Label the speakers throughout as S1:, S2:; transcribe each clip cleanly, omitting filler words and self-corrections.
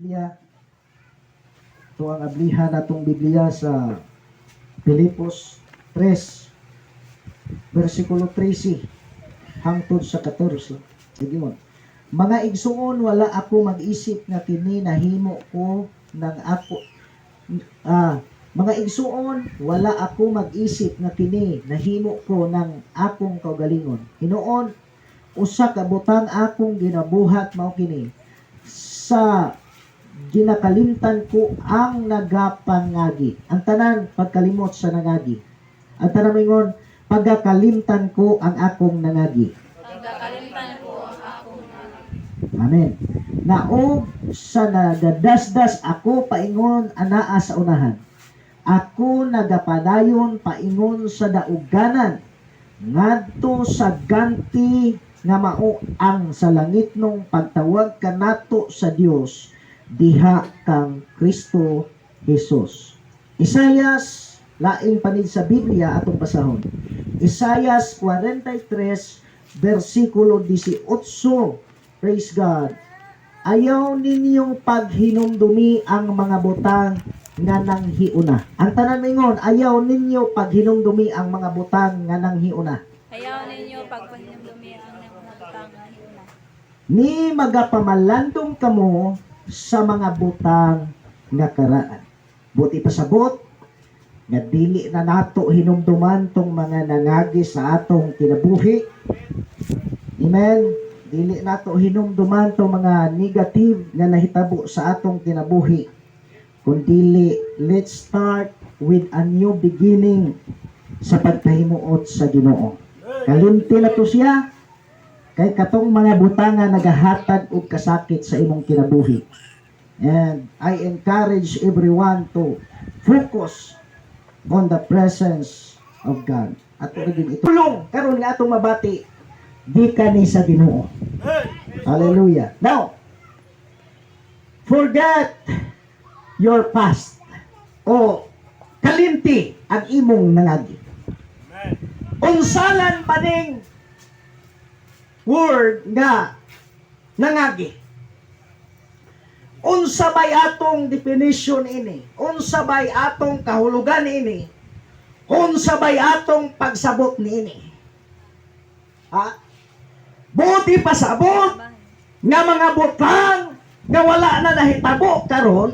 S1: Biblia. Ito ang ablihan natong Biblia sa Pilipos 3, versikulo 13 hangtod sa 14. Sige mo. Mga igsuon, wala ako mag-isip nga kini nahimo ko ng ako. Mga igsuon, wala ako mag-isip nga kini nahimo ko ng akong kaugalingon. Hinuon, usa ka butang akong ginabuhat mao kini. Sa ginakalimtan ko ang nagapangagi. Ang tanan pagkalimot sa nangagi. Ang tanan mingon, pagkakalimtan ko ang akong nangagi.
S2: Pagkakalimtan ko ang akong nangagi.
S1: Amen. Naog sa nagadasdas ako paingon anaa sa unahan. Ako nagapadayon paingon sa dauganan. Ngadto sa ganti nga mao ang sa langit nung pagtawag kanato sa Dios diha kang Kristo Jesus. Isayas, laing panid sa Biblia atong basahon. Isayas 43 versikulo 18. Praise God. Ayaw ninyong paghinumdumi ang mga butang nga nanghiuna. Ang tanan mingon, ayaw ninyo paghinumdumi ang mga butang nga nanghiuna.
S2: Ayaw ninyo pagpahinumdumi ang mga butang nga hiuna.
S1: Ni magapamalandong kamo sa mga butang nga karaan. Buti pasabot nga dili na nato hinumduman tong mga nangagi sa atong kinabuhi. Amen. Dili nato hinumduman tong mga negative nga nahitabo sa atong kinabuhi. Kundili, let's start with a new beginning sa pagpahimuot sa Ginoo. Kalimti na to siya kay katong mga butanga nagahatag og kasakit sa imong kinabuhi. And I encourage everyone to focus on the presence of God. At rin ito tulong karon nga atong mabati gikan ni sa Ginoo. Hallelujah. Now, forget your past o kalimti ang imong nangagi. Unsalan maning word nga nangagi. Unsa bay atong definition ini? Unsa bay atong kahulugan ini? Unsa bay atong pagsabot niini? Ha? Buti pasabot nga mga butang nga wala na nahitabo karon,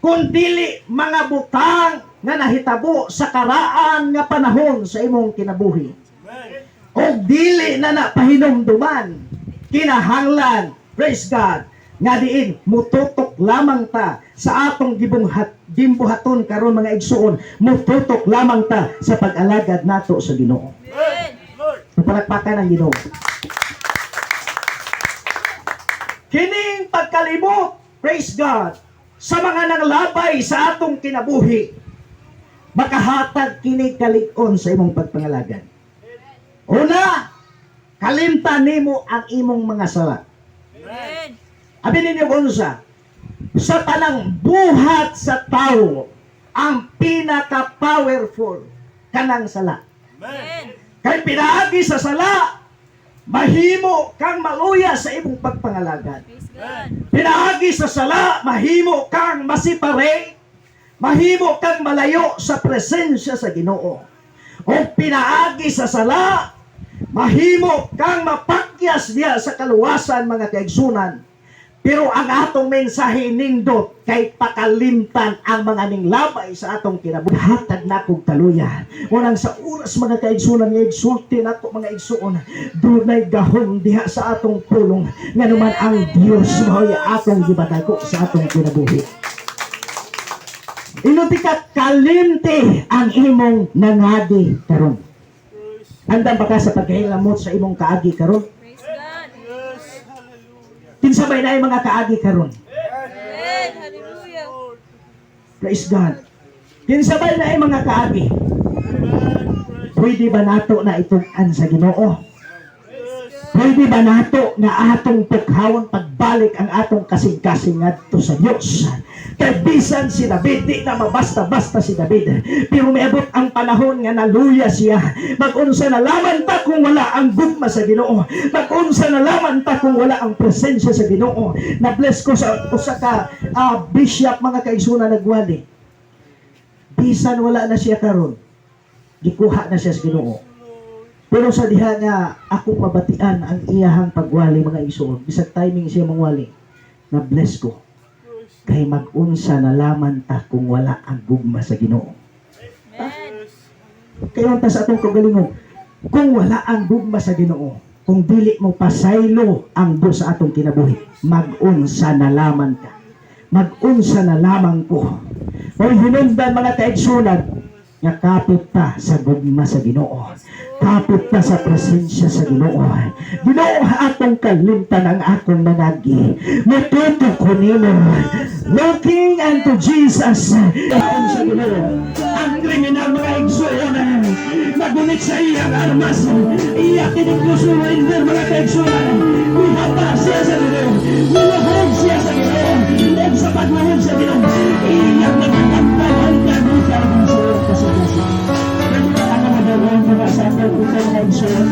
S1: kundili mga butang nga nahitabo sa karaan nga panahon sa imong kinabuhi. O dili na napahinumduman, kinahanglan, praise God, nga diin mututok lamang ta sa atong gimbuhaton karon mga igsuon, mututok lamang ta sa pag-alagad nato sa Ginoo. Palakpakan ang Ginoo. Kining pagkalimot, praise God, sa mga nanglabay sa atong kinabuhi, makahatag kini kalig-on sa imong pagpangalagad. Una, kalimtan nimo ang imong mga sala.
S2: Amen.
S1: Abi ninyo unsa? Sa tanang buhat sa tao, ang pinaka-powerful kanang sala.
S2: Amen.
S1: Kay pinaagi sa sala, mahimo kang maluya sa imong pagpangalagad.
S2: Praise God.
S1: Pinaagi sa sala, mahimo kang masipare, mahimo kang malayo sa presensya sa Ginoo. O pinaagi sa sala, mahimo kang mapakyas diya sa kaluwasan mga kaigsunan. Pero ang atong mensahe nindot kay pakalimtan ang mga ninglabay sa atong kinabuhi. Hatag na kong taluyan. Unang sa oras mga kaigsunan nga igsulti na ko mga igsuon. Dunay gahom diha sa atong pulong. Nga naman ang Diyos mahoy atong gibatay ko sa atong kinabuhi. Inuti ka kalimti ang imong nangagi karon. Andam ba ka sa pagkahilamot sa imong kaagi karon?
S2: Praise God.
S1: Kinsabay na yung mga kaagi karon.
S2: Amen. Hallelujah.
S1: Praise God. Kinsabay na yung mga kaagi. Pwede ba nato na itugan sa Ginoo? Pwede ba nato nga atong tukhawon pagbalik ang atong kasing-kasing ngadto sa Dios? Kay bisan si David, di na mabasta-basta si David. Pero meabot ang panahon nga naluya siya. Mag-unsa na laman ta kung wala ang gugma sa Ginoo. Mag-unsa na laman ta kung wala ang presensya sa Ginoo. Na-bless ko sa usa ka bishop, mga kaigsunan, nagwali. Bisan wala na siya karon, gikuha na siya sa Ginoo. Pero sa diha nga ako pabatian ang iyahang pagwali, mga igsoon, bisag timing siya mangwali, na bless ko. Kay mag-unsa na laman ta kung wala ang gugma sa Ginoo.
S2: Amen.
S1: Kayon ta sa atong kagalingon, kung wala ang gugma sa Ginoo, kung dili mo pasaylo ang Dios sa atong kinabuhi, mag-unsa na laman ka. Mag-unsa na lamang ko. O hinundan, mga kaigsunan, nga kapit ta sa gugma sa Ginoo. Kapit ta sa presensya sa Ginoo. Ginoo, atong kalimtan ang akong nangagi. Matuto ko nimo. Looking unto Jesus. Ayon sa Ginoo. Ang kriminal, mga igsunan, magunit sa iyang armas. Iya kinikusuin din, mga kaigsunan. Bihata siya sa Ginoo. Nilahog siya sa Ginoo. Huwag sa pagmahog sa Ginoo. Iyang nagkakantay ang kagutan ng suot kasagasin. Ano magawin ko sa ating utang ng suot?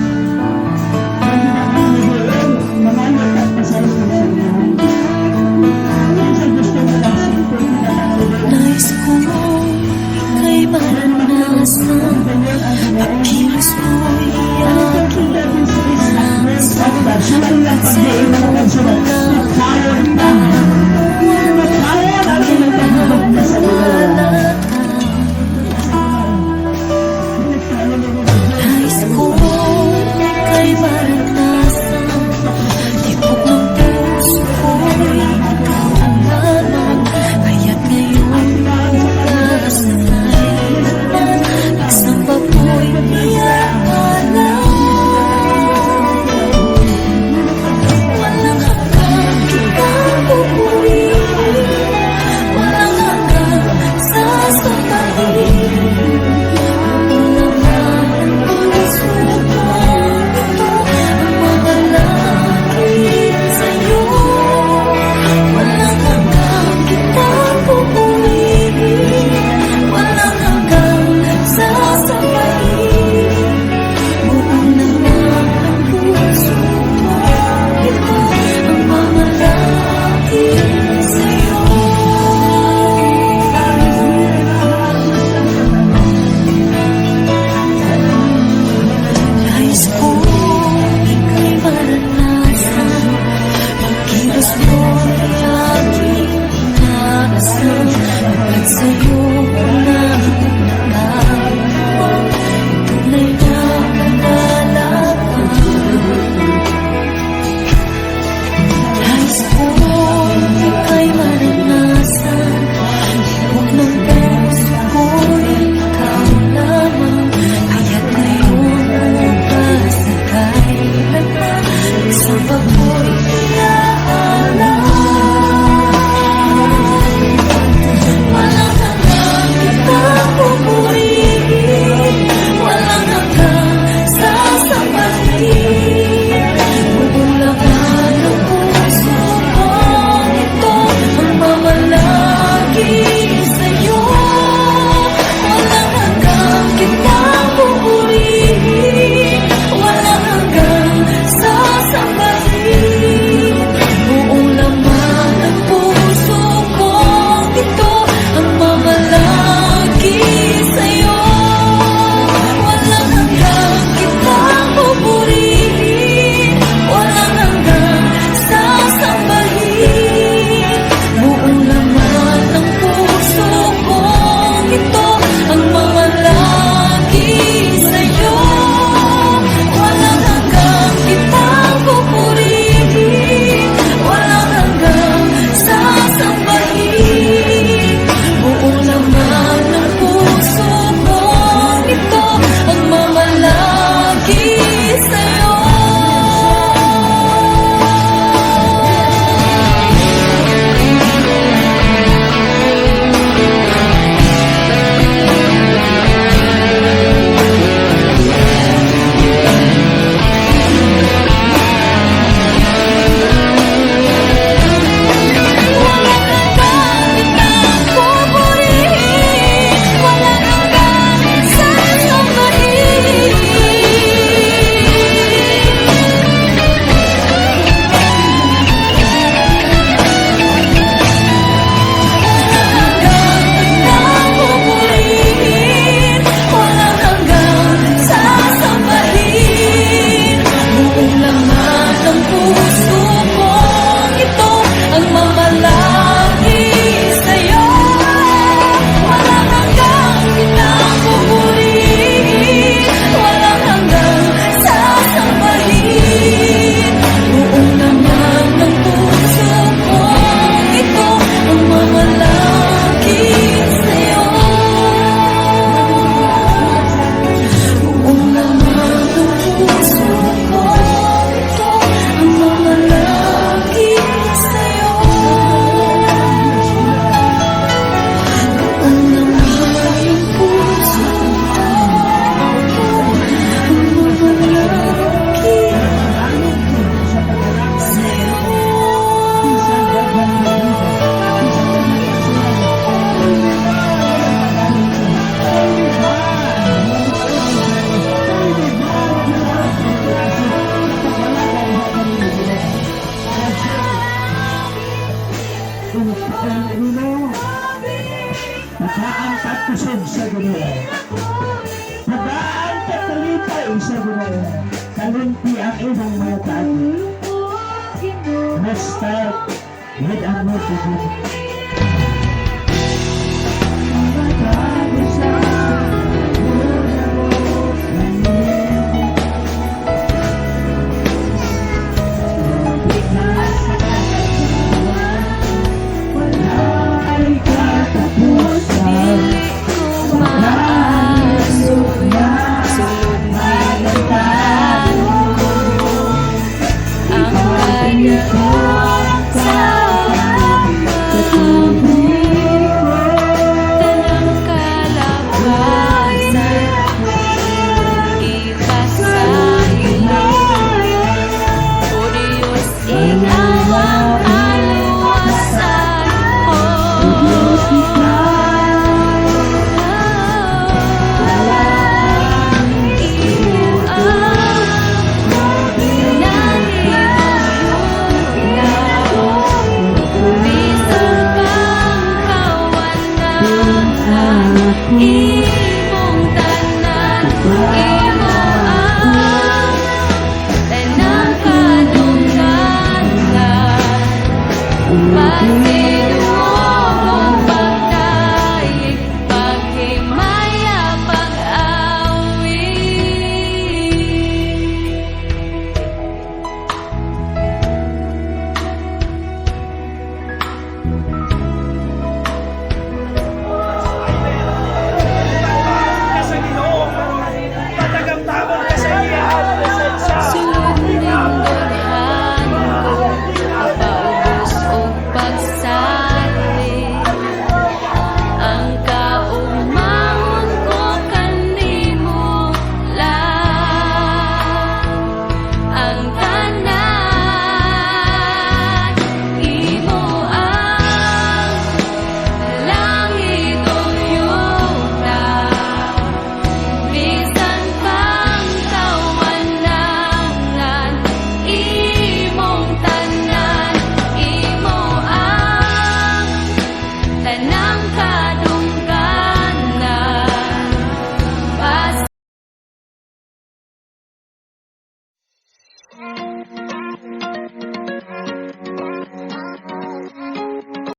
S1: Mga anak at pasayos ng suot. Minsan gusto mo lang siyempre
S3: Nais ko kay maranasan at kilos mo'y aking nasa at sa'yo nais ko kay maranasan tibok ng puso ko'y ikaw ang lamang kaya't ngayon kasakay nagsamba ko'y iyaalam walang hanggang kita pupurihin walang hanggang sasabahin walang hanggang
S1: Ginoo. Tagaan ka kusog sa Ginoo. Tagaan ka kalipay sa Ginoo. Kalunti ang imong mga taagi. Let's start with our motivation.
S3: Imong tanan, imo ang tanang kanungkanan, pagsiluan.